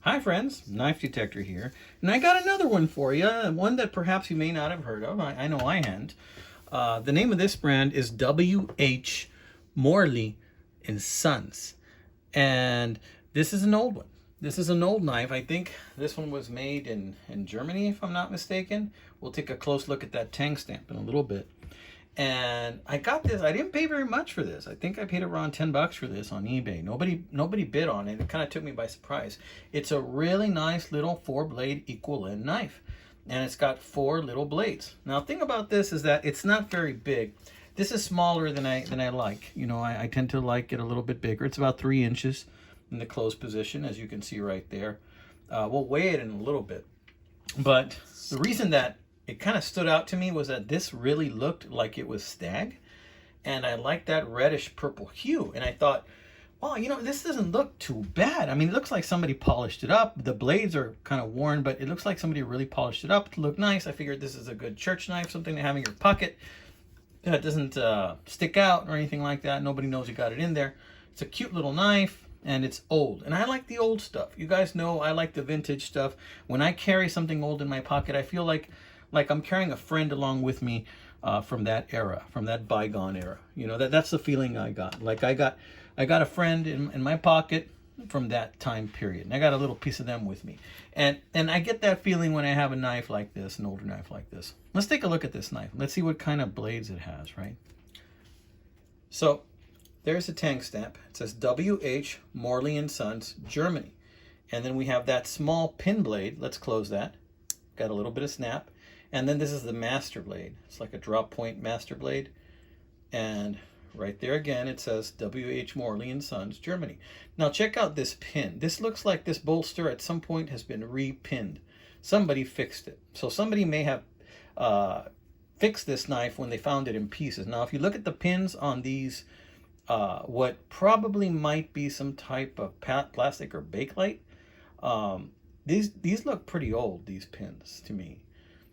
Hi friends, Knife Detector here, and I got another one for you, one that perhaps you may not have heard of. I know I hadn't. The name of this brand is W.H. Morley and Sons, and this is an old one. This is an old knife. I think this one was made in Germany, if I'm not mistaken. We'll take a close look at that tang stamp in a little bit. And I got this. I didn't pay very much for this. I think I paid around $10 for this on eBay. Nobody bid on it. It kind of took me by surprise. It's a really nice little 4-blade equal end knife, and it's got 4 little blades. Now, the thing about this is that it's not very big. This is smaller than I like. You know, I tend to like it a little bit bigger. It's about 3 inches in the closed position, as you can see right there. We'll weigh it in a little bit, but the reason that it kind of stood out to me was that this really looked like it was stag, and I liked that reddish purple hue, and I thought, well, you know, this doesn't look too bad. I mean, it looks like somebody polished it up. The blades are kind of worn, but it looks like somebody really polished it up to look nice. I figured this is a good church knife, something to have in your pocket that doesn't stick out or anything like that. Nobody knows you got it in there. It's a cute little knife, and it's old, and I like the old stuff. You guys know I like the vintage stuff. When I carry something old in my pocket, I feel like I'm carrying a friend along with me from that era, from that bygone era. You know, that's the feeling I got. Like I got a friend in my pocket from that time period, and I got a little piece of them with me. And I get that feeling when I have a knife like this, an older knife like this. Let's take a look at this knife. Let's see what kind of blades it has, right? So there's the tang stamp. It says W.H. Morley and Sons, Germany. And then we have that small pin blade. Let's close that. Got a little bit of snap. And then this is the master blade. It's like a drop point master blade. And right there again, it says W.H. Morley and Sons, Germany. Now check out this pin. This looks like this bolster at some point has been re-pinned. Somebody fixed it. So somebody may have fixed this knife when they found it in pieces. Now if you look at the pins on these, what probably might be some type of plastic or bakelite, these look pretty old, these pins, to me.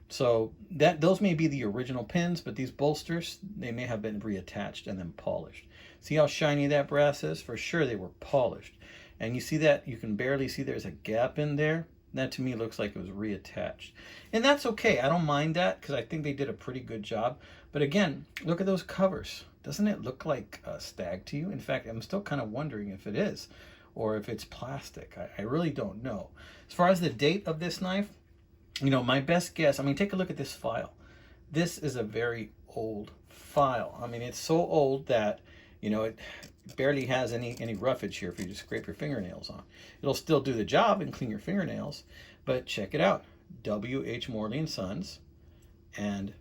So those may be the original pins, but these bolsters, they may have been reattached and then polished. See how shiny that brass is? For sure they were polished. And you see that, you can barely see there's a gap in there. That to me looks like it was reattached. And that's okay, I don't mind that because I think they did a pretty good job. But again, look at those covers. Doesn't it look like a stag to you? In fact, I'm still kind of wondering if it is, or if it's plastic. I really don't know. As far as the date of this knife, you know, my best guess, I mean, take a look at this file. This is a very old file. I mean, it's so old that, you know, it barely has any roughage here if you just scrape your fingernails on. It'll still do the job and clean your fingernails, but check it out. W.H. Morley and Sons and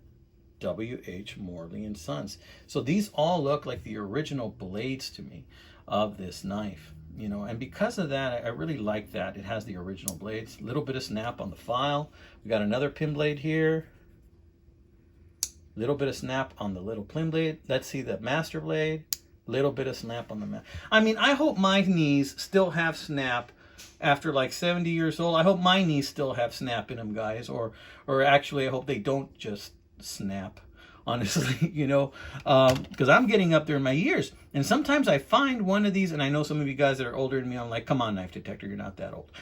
W.H. Morley and Sons. So these all look like the original blades to me of this knife. You know, and because of that, I really like that it has the original blades. A little bit of snap on the file. We got another pin blade here. Little bit of snap on the little pin blade. Let's see the master blade. Little bit of snap on the I mean, I hope my knees still have snap after like 70 years old. I hope my knees still have snap in them, guys. Or actually, I hope they don't just snap. Honestly, you know, because I'm getting up there in my years, and sometimes I find one of these, and I know some of you guys that are older than me, I'm like, come on, Knife Detector, you're not that old.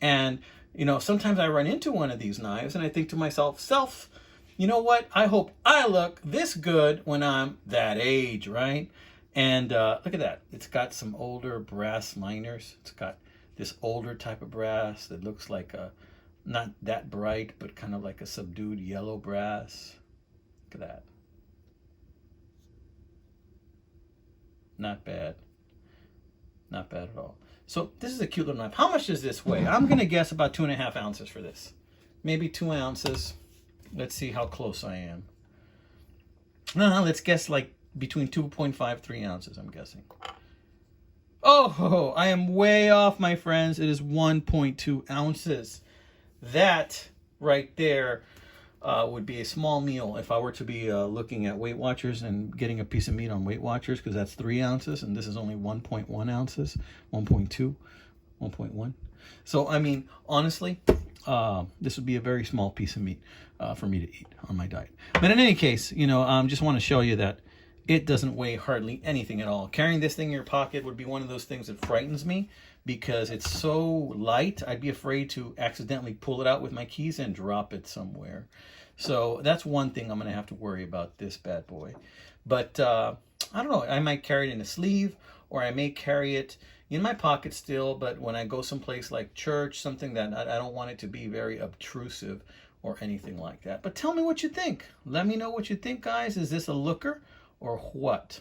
And, you know, sometimes I run into one of these knives, and I think to myself, you know what, I hope I look this good when I'm that age, right? And look at that. It's got some older brass liners. It's got this older type of brass that looks like a, not that bright, but kind of like a subdued yellow brass. Look at that. Not bad. Not bad at all. So this is a cute little knife. How much does this weigh? I'm going to guess about 2.5 ounces for this. Maybe 2 ounces. Let's see how close I am. No, let's guess like between 2.5, 3 ounces, I'm guessing. Oh, I am way off, my friends. It is 1.2 ounces. That right there would be a small meal if I were to be looking at Weight Watchers and getting a piece of meat on Weight Watchers, because that's 3 ounces and this is only 1.1 ounces, 1.2, 1.1. So, I mean, honestly, this would be a very small piece of meat for me to eat on my diet. But in any case, you know, just want to show you that It doesn't weigh hardly anything at all. Carrying this thing in your pocket would be one of those things that frightens me because it's so light. I'd be afraid to accidentally pull it out with my keys and drop it somewhere. So that's one thing I'm going to have to worry about this bad boy. But I don't know. I might carry it in a sleeve, or I may carry it in my pocket still, but when I go someplace like church, something that I don't want it to be very obtrusive or anything like that. But tell me what you think. Let me know what you think, guys. Is this a looker or what?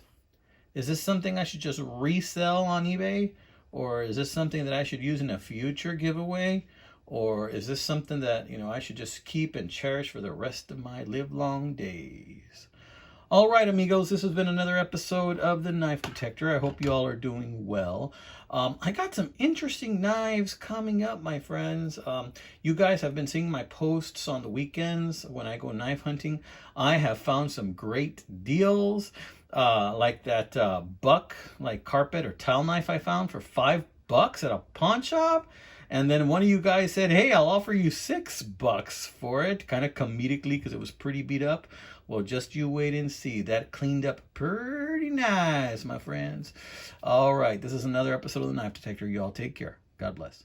Is this something I should just resell on eBay? Or is this something that I should use in a future giveaway? Or is this something that, I should just keep and cherish for the rest of my livelong days? All right, amigos, this has been another episode of The Knife Detector. I hope you all are doing well. I got some interesting knives coming up, my friends. You guys have been seeing my posts on the weekends when I go knife hunting. I have found some great deals, like that buck, like carpet or towel knife I found for $5 at a pawn shop. And then one of you guys said, hey, I'll offer you $6 for it, kind of comedically because it was pretty beat up. Well, just you wait and see. That cleaned up pretty nice, my friends. All right, this is another episode of The Knife Detector. Y'all take care. God bless.